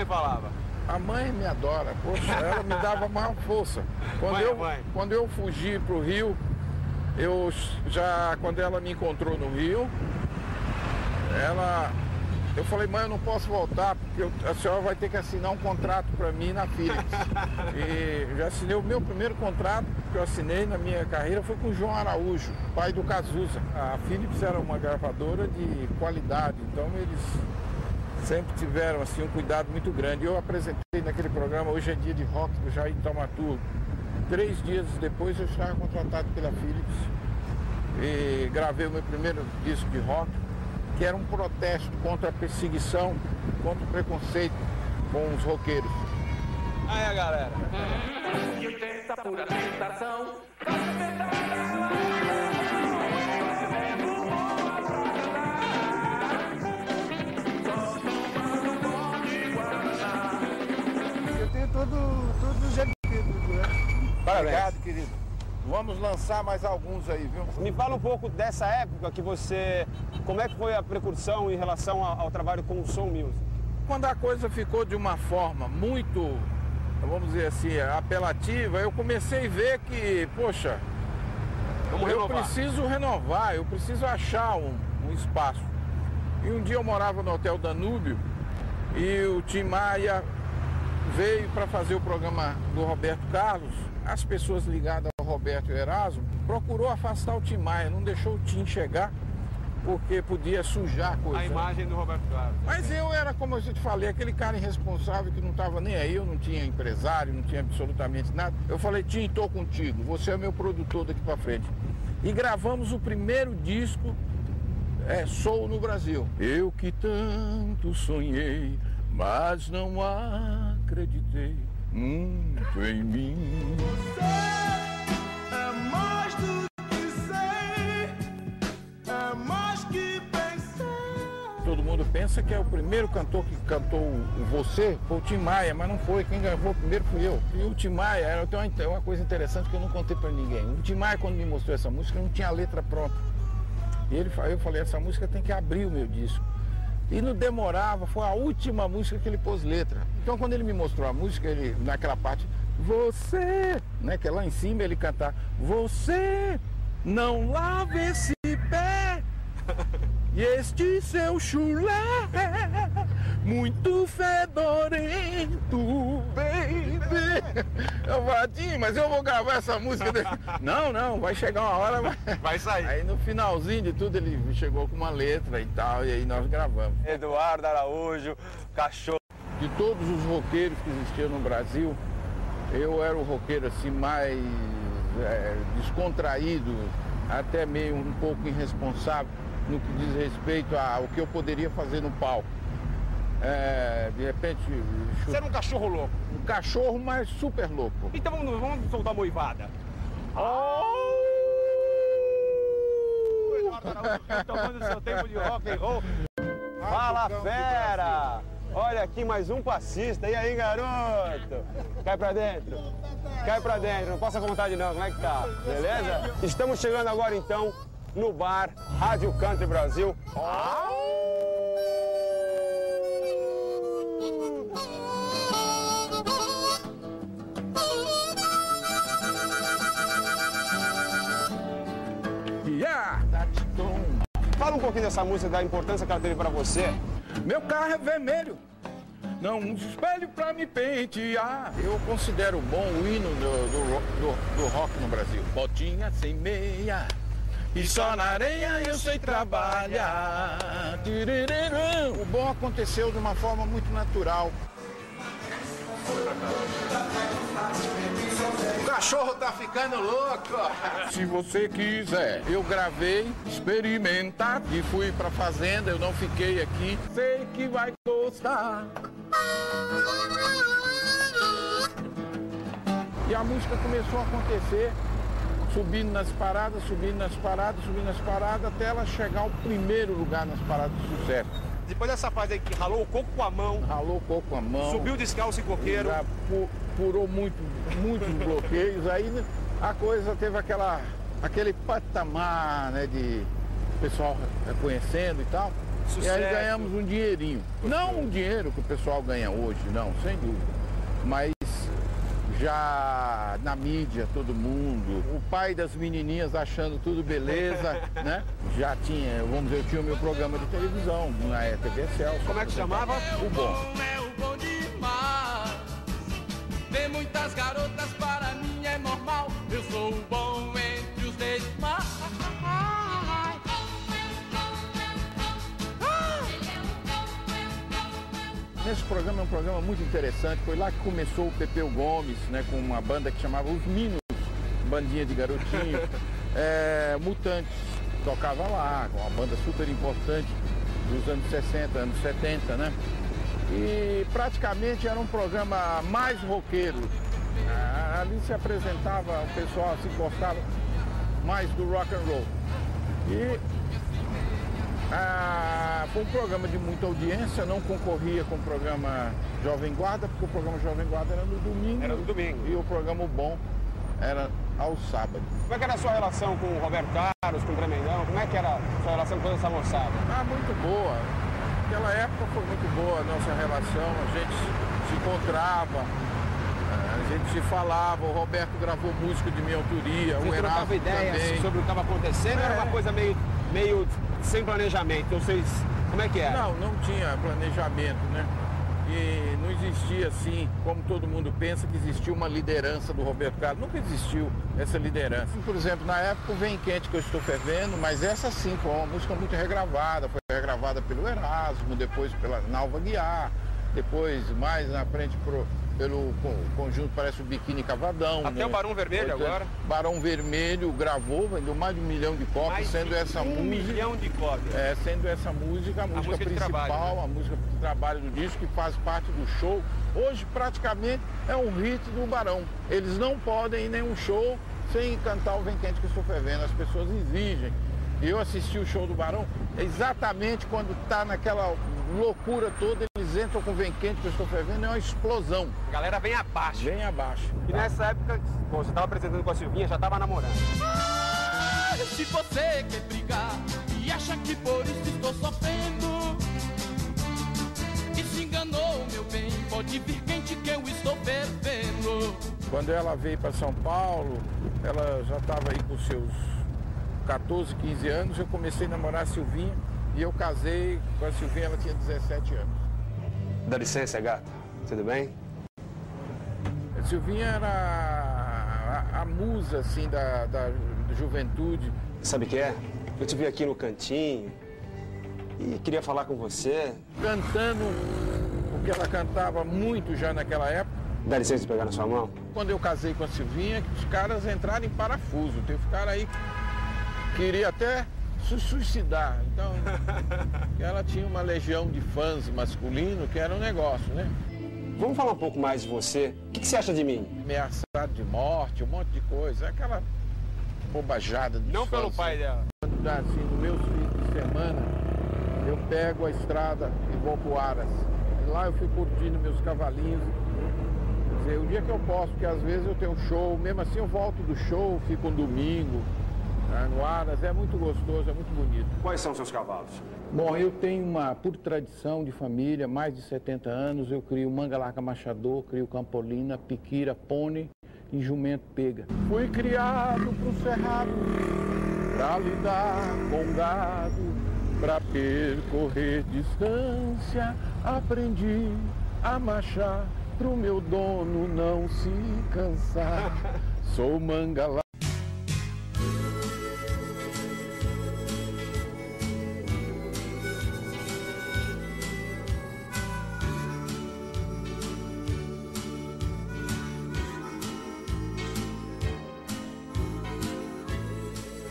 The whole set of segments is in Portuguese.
falava? A mãe me adora, poxa, ela me dava maior força. Quando eu fugi para o Rio, quando ela me encontrou no Rio, eu falei, mãe, eu não posso voltar, porque a senhora vai ter que assinar um contrato para mim na Philips. E já assinei o meu primeiro contrato que eu assinei na minha carreira foi com o João Araújo, pai do Cazuza. A Philips era uma gravadora de qualidade, então eles sempre tiveram assim, um cuidado muito grande. Eu apresentei naquele programa Hoje é Dia de Rock, do Jair Thaumaturgo. 3 dias depois eu estava contratado pela Philips e gravei o meu primeiro disco de rock, que era um protesto contra a perseguição, contra o preconceito com os roqueiros. Aí, galera. Eu tenho todos os adquiridos, né? Parabéns. Obrigado, querido. Vamos lançar mais alguns aí, viu? Me fala um pouco dessa época que como é que foi a precursão em relação ao trabalho com o Soul Music? Quando a coisa ficou de uma forma muito, vamos dizer assim, apelativa, eu comecei a ver que, poxa, eu preciso renovar, eu preciso achar um espaço. E um dia eu morava no Hotel Danúbio e o Tim Maia veio para fazer o programa do Roberto Carlos. As pessoas ligadas ao Roberto e Erasmo procurou afastar o Tim Maia, não deixou o Tim chegar, porque podia sujar a coisa. A imagem do Roberto Carlos. Mas eu era, como eu te falei, aquele cara irresponsável que não estava nem aí, eu não tinha empresário, não tinha absolutamente nada. Eu falei, Tim, estou contigo, você é meu produtor daqui para frente. E gravamos o primeiro disco, Soul no Brasil. Eu que tanto sonhei, mas não acreditei muito em mim. Você é mais do que sei, é mais que pensei. Todo mundo pensa que é o primeiro cantor que cantou o Você foi o Tim Maia, mas não foi. Quem gravou primeiro fui eu. E o Tim Maia, tem uma coisa interessante que eu não contei pra ninguém. O Tim Maia, quando me mostrou essa música, não tinha a letra pronta. E eu falei, essa música tem que abrir o meu disco. E não demorava, foi a última música que ele pôs letra. Então quando ele me mostrou a música, naquela parte, você, né, que é lá em cima ele cantar, você não lava esse pé, e este seu chulé, muito fedorento, baby. Eu falei, mas eu vou gravar essa música dele. Não, vai chegar uma hora, Vai sair. Aí no finalzinho de tudo ele chegou com uma letra e tal, e aí nós gravamos. Eduardo Araújo, Cachorro. De todos os roqueiros que existiam no Brasil, eu era o roqueiro assim mais descontraído, até meio um pouco irresponsável no que diz respeito ao que eu poderia fazer no palco. De repente... Você era um cachorro louco. Um cachorro, mas super louco. Então vamos soltar a moivada. Eduardo Araújo, tomando seu tempo de rock and roll. Fala, fera! Olha aqui mais um passista. E aí, garoto? Cai pra dentro. Cai pra dentro. Não passa com vontade não. Como é que tá? Beleza? Estamos chegando agora, então, no bar Rádio Country Brasil. Fala um pouquinho dessa música, da importância que ela teve pra você. Meu carro é vermelho, não uso espelho pra me pentear. Eu considero bom o hino do rock no Brasil. Botinha sem meia e só na areia eu sei trabalhar. O bom aconteceu de uma forma muito natural. O cachorro tá ficando louco. Se você quiser, eu gravei, experimentar e fui pra fazenda, eu não fiquei aqui. Sei que vai gostar. E a música começou a acontecer, subindo nas paradas, até ela chegar ao primeiro lugar nas paradas de sucesso. Depois dessa fase aí que ralou o coco com a mão. Ralou o coco com a mão. Subiu descalço e coqueiro. Já furou muitos bloqueios. Aí a coisa teve aquele patamar, né, de pessoal reconhecendo e tal. E aí ganhamos um dinheirinho. Não um dinheiro que o pessoal ganha hoje, não, sem dúvida. Mas já na mídia, todo mundo, o pai das menininhas achando tudo beleza, né? Já tinha, vamos dizer, eu tinha o meu programa de televisão na TV Celso. Como é que chamava? O Bom. É o bom demais. Ver muitas garotas para mim é normal. Eu sou o bom entre os demais. Esse programa é um programa muito interessante. Foi lá que começou o Pepeu Gomes, né, com uma banda que chamava Os Minos, bandinha de garotinho. Mutantes tocava lá, com uma banda super importante dos anos 60, anos 70, né? E praticamente era um programa mais roqueiro. Ali se apresentava, o pessoal se gostava mais do rock and roll. E foi um programa de muita audiência, não concorria com o programa Jovem Guarda, porque o programa Jovem Guarda era no domingo. Era no domingo. E o programa O Bom era ao sábado. Como é que era a sua relação com o Roberto Carlos, com o Tremendão? Como é que era a sua relação com toda essa moçada? Muito boa. Naquela época foi muito boa a nossa relação, a gente se encontrava, a gente se falava, o Roberto gravou música de minha autoria, Você o Erasmo trocava ideias também. sobre o que estava acontecendo? Era uma coisa meio sem planejamento? Vocês, como é que era? Não tinha planejamento, né? E não existia assim, como todo mundo pensa, que existia uma liderança do Roberto Carlos. Nunca existiu essa liderança. Por exemplo, na época o Vem Quente que eu estou fervendo, mas essa sim foi uma música muito regravada. Foi regravada pelo Erasmo, depois pela Nalva Guiar, depois mais na frente pelo conjunto, parece o Biquíni Cavadão. Até né? o Barão Vermelho agora. Barão Vermelho gravou, vendeu mais de 1 milhão de cópias, sendo essa música. 1 milhão de cópias. Sendo essa música a música principal, trabalho, né? a música de trabalho do disco, que faz parte do show. Hoje praticamente é um hit do Barão. Eles não podem ir em nenhum show sem cantar o Vem Quente que estou fervendo. As pessoas exigem. Eu assisti o show do Barão, exatamente quando está naquela loucura toda, eles entram com o Vem Quente que eu estou fervendo, é uma explosão. A galera vem abaixo. Vem abaixo. E nessa época, você estava apresentando com a Silvinha, já estava namorando. Se você quer brigar e acha que por isso estou sofrendo, e se enganou, meu bem, pode vir quente que eu estou fervendo. Quando ela veio para São Paulo, ela já estava aí com seus 14, 15 anos, eu comecei a namorar a Silvinha e eu casei com a Silvinha, ela tinha 17 anos. Dá licença, gato. Tudo bem? A Silvinha era a musa, assim, da juventude. Sabe o que é? Eu te vi aqui no cantinho e queria falar com você. Cantando o que ela cantava muito já naquela época. Dá licença de pegar na sua mão? Quando eu casei com a Silvinha, os caras entraram em parafuso. Teve um cara aí que queria até se suicidar. Então, ela tinha uma legião de fãs masculinos que era um negócio, né? Vamos falar um pouco mais de você. O que você acha de mim? Ameaçado de morte, um monte de coisa. Aquela bobajada dos Não pelo fãs. pai dela. Quando dá assim, no meu fim de semana, eu pego a estrada e vou pro Aras. E lá eu fico curtindo meus cavalinhos. Quer dizer, o dia que eu posso, porque às vezes eu tenho um show, mesmo assim eu volto do show, fico um domingo, tá, no Aras, é muito gostoso, é muito bonito. Quais são seus cavalos? Bom, eu tenho por tradição de família, mais de 70 anos, eu crio manga larga machador, crio campolina, piquira, pônei e jumento pega. Fui criado pro cerrado, pra lidar com gado, pra percorrer distância, aprendi a marchar, pro meu dono não se cansar. Sou manga larga.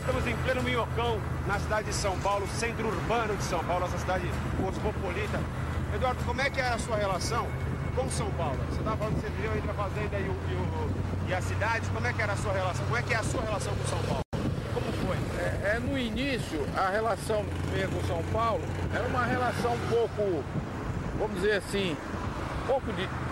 Estamos em pleno Minhocão, na cidade de São Paulo, centro urbano de São Paulo, essa cidade cosmopolita. Eduardo, como é que era a sua relação com São Paulo? Você estava falando que você viveu entre a fazenda e a cidade. Como é que era a sua relação? Como é que é a sua relação com São Paulo? Como foi? No início, a relação minha com São Paulo era uma relação um pouco, vamos dizer assim, um pouco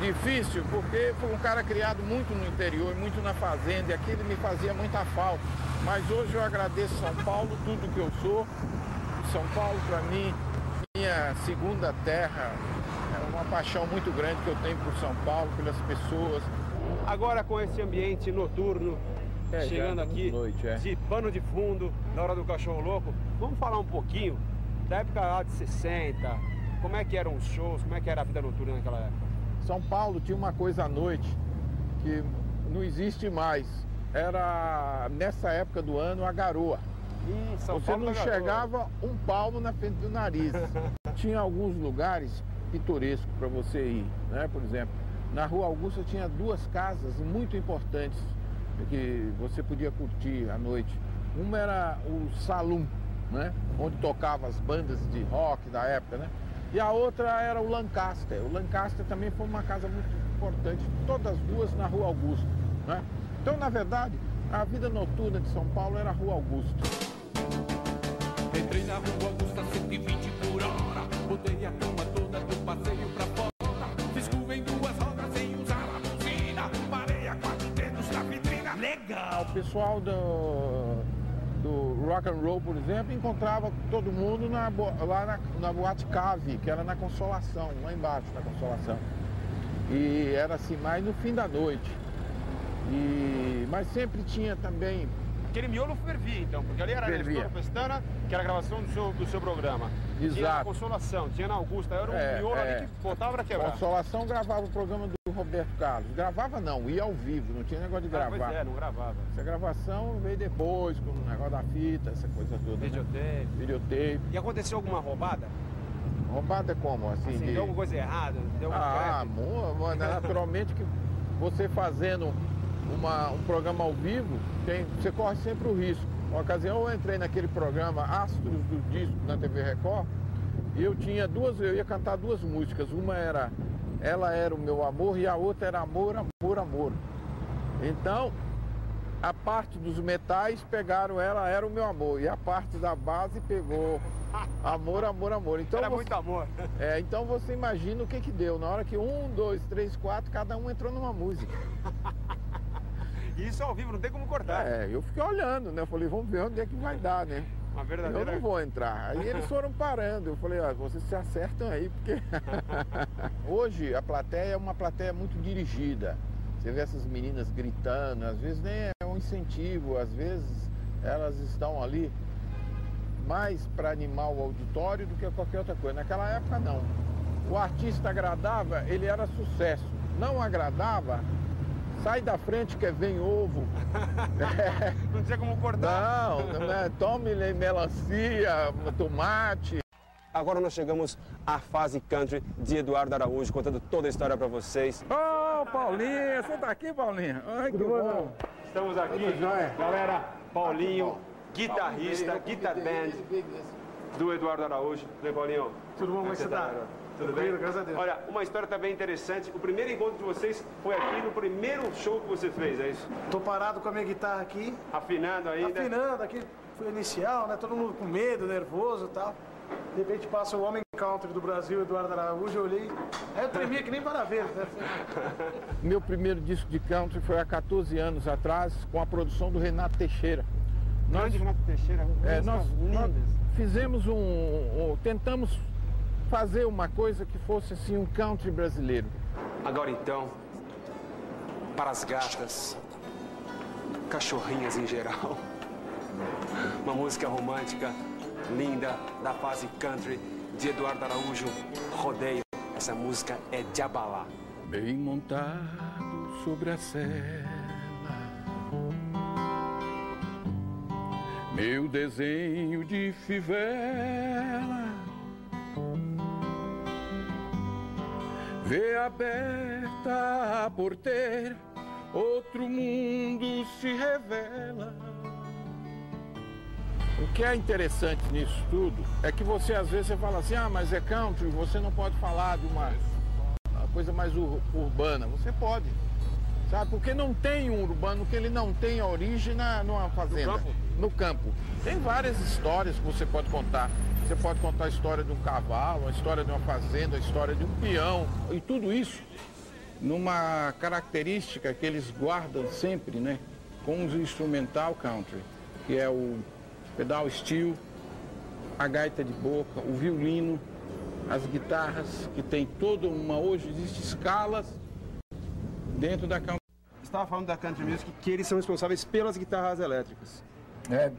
difícil, porque foi um cara criado muito no interior, muito na fazenda, e aquilo me fazia muita falta. Mas hoje eu agradeço São Paulo, tudo que eu sou. São Paulo, para mim, minha segunda terra, é uma paixão muito grande que eu tenho por São Paulo, pelas pessoas. Agora com esse ambiente noturno, chegando aqui, noite, de pano de fundo, na hora do cachorro louco, vamos falar um pouquinho da época lá de 60, como é que eram os shows, como é que era a vida noturna naquela época? São Paulo tinha uma coisa à noite que não existe mais. Era, nessa época do ano, a garoa. Você não chegava um palmo na frente do nariz. Tinha alguns lugares pitorescos para você ir, né? Por exemplo, na Rua Augusta tinha duas casas muito importantes que você podia curtir à noite. Uma era o Saloon, né? Onde tocava as bandas de rock da época, né? E a outra era o Lancaster. O Lancaster também foi uma casa muito importante, todas as duas na Rua Augusta, né? Então, na verdade, a vida noturna de São Paulo era a Rua Augusta. Entrei na Rua Augusta 120 por hora, botei a turma toda do passeio pra fora, fiz curva em duas rodas sem usar a buzina, parei a 4 dedos na vitrina, legal! O pessoal do rock and roll, por exemplo, encontrava todo mundo lá na Boate Cave, que era na Consolação, lá embaixo da Consolação. E era assim, mais no fim da noite. Mas sempre tinha também... Aquele miolo fervia, então, porque ali era na Estrada Pestana, que era a gravação do seu programa. Exato. Tinha na Consolação, tinha na Augusta, era um miolo ali que botava pra quebrar. Consolação gravava o programa do Roberto Carlos. Gravava não, ia ao vivo, não tinha negócio de gravar. Pois é, não gravava. Essa gravação veio depois, com o negócio da fita, essa coisa toda. Videotape. Videotape. E aconteceu alguma roubada? Roubada como? Assim, Deu alguma coisa errada? Deu algum naturalmente que você fazendo um programa ao vivo, você corre sempre o risco. Uma ocasião eu entrei naquele programa Astros do Disco na TV Record e eu ia cantar duas músicas. Uma era Ela Era o Meu Amor e a outra era Amor, Amor, Amor. Então, a parte dos metais pegaram Ela Era o Meu Amor e a parte da base pegou Amor, Amor, Amor. Então, era muito amor. Então você imagina o que deu. Na hora que 1, 2, 3, 4, cada um entrou numa música. Isso ao vivo, não tem como cortar. Eu fiquei olhando, né? Eu falei, vamos ver onde é que vai dar, né? Uma verdadeira... Eu não vou entrar. Aí eles foram parando. Eu falei, vocês se acertam aí, porque... Hoje a plateia é uma plateia muito dirigida. Você vê essas meninas gritando, às vezes nem é um incentivo, às vezes elas estão ali mais para animar o auditório do que qualquer outra coisa. Naquela época, não. O artista agradava, ele era sucesso. Não agradava, sai da frente que vem ovo. Não tinha como cortar. Não, tome melancia, tomate. Agora nós chegamos à fase country de Eduardo Araújo, contando toda a história para vocês. Ô, Paulinho, você tá aqui, Paulinho? Ai, que bom. Estamos aqui, galera, Paulinho, guitarrista, guitar band do Eduardo Araújo. Tudo bem, Paulinho? Tudo bom, como você tá? Tudo bem? Graças a Deus. Olha, uma história também interessante. O primeiro encontro de vocês foi aqui no primeiro show que você fez, é isso? Tô parado com a minha guitarra aqui. Afinando ainda? Afinando, aqui foi inicial, né? Todo mundo com medo, nervoso e tal. De repente passa o homem country do Brasil, Eduardo Araújo, eu olhei. Aí eu tremia que nem paraveiro, né? Meu primeiro disco de country foi há 14 anos atrás, com a produção do Renato Teixeira. Renato Teixeira, nós fizemos tentamos fazer uma coisa que fosse assim um country brasileiro. Agora então, para as gatas, cachorrinhas em geral, uma música romântica, linda, da fase country de Eduardo Araújo, Rodeio. Essa música é de abalar. Bem montado sobre a sela, meu desenho de fivela, vê aberta a porteira, outro mundo se revela. O que é interessante nisso tudo é que você às vezes você fala assim, mas é country, você não pode falar de uma coisa mais urbana. Você pode, sabe? Porque não tem um urbano que ele não tenha origem numa fazenda. No campo. Tem várias histórias que você pode contar. Você pode contar a história de um cavalo, a história de uma fazenda, a história de um peão. E tudo isso numa característica que eles guardam sempre, né? Com o instrumental country, que é o pedal steel, a gaita de boca, o violino as guitarras, que tem toda uma... Hoje existem escalas dentro da country. Você estava falando da country music, que eles são responsáveis pelas guitarras elétricas.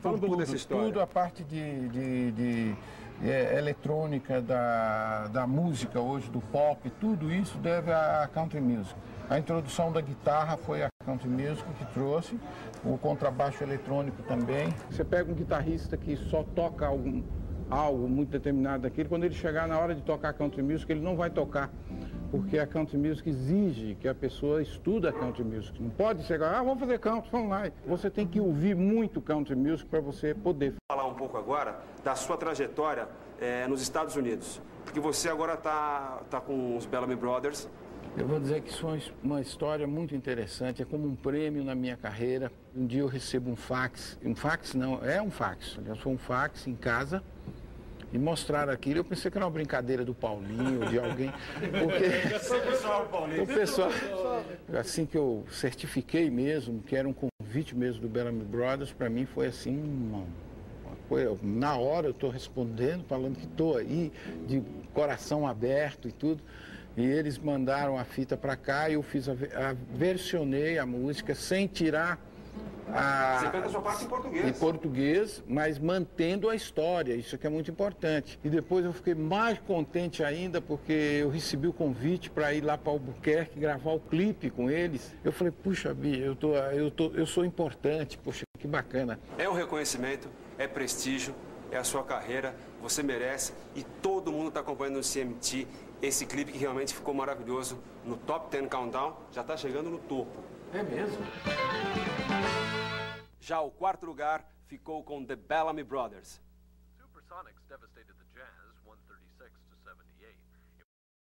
Fala um pouco dessa história. Tudo a parte de eletrônica, da música hoje, do pop, tudo isso deve à country music. A introdução da guitarra foi a country music que trouxe, o contrabaixo eletrônico também. Você pega um guitarrista que só toca algo muito determinado daquilo, quando ele chegar na hora de tocar country music, ele não vai tocar, porque a country music exige que a pessoa estuda country music. Não pode chegar, vamos fazer country, vamos lá. Você tem que ouvir muito country music para você poder. Falar um pouco agora da sua trajetória nos Estados Unidos, porque você agora tá com os Bellamy Brothers. Eu vou dizer que isso é uma história muito interessante, é como um prêmio na minha carreira. Um dia eu recebo um fax não, é um fax, aliás, foi um fax em casa, e mostraram aquilo. Eu pensei que era uma brincadeira do Paulinho, de alguém, porque o pessoal, assim que eu certifiquei mesmo, que era um convite mesmo do Bellamy Brothers, para mim foi assim, uma coisa, na hora eu estou respondendo, falando que estou aí, de coração aberto e tudo. E eles mandaram a fita para cá e eu versionei a música sem tirar Você canta a sua parte em português. Em português, mas mantendo a história, isso aqui é muito importante. E depois eu fiquei mais contente ainda porque eu recebi o convite para ir lá para Albuquerque gravar o clipe com eles. Eu falei, puxa, Bia, eu sou importante, poxa, que bacana. É um reconhecimento, é prestígio, é a sua carreira, você merece e todo mundo está acompanhando no CMT esse clipe que realmente ficou maravilhoso no Top 10 Countdown, já está chegando no topo. É mesmo? Já o quarto lugar ficou com The Bellamy Brothers. Supersonic's devastation.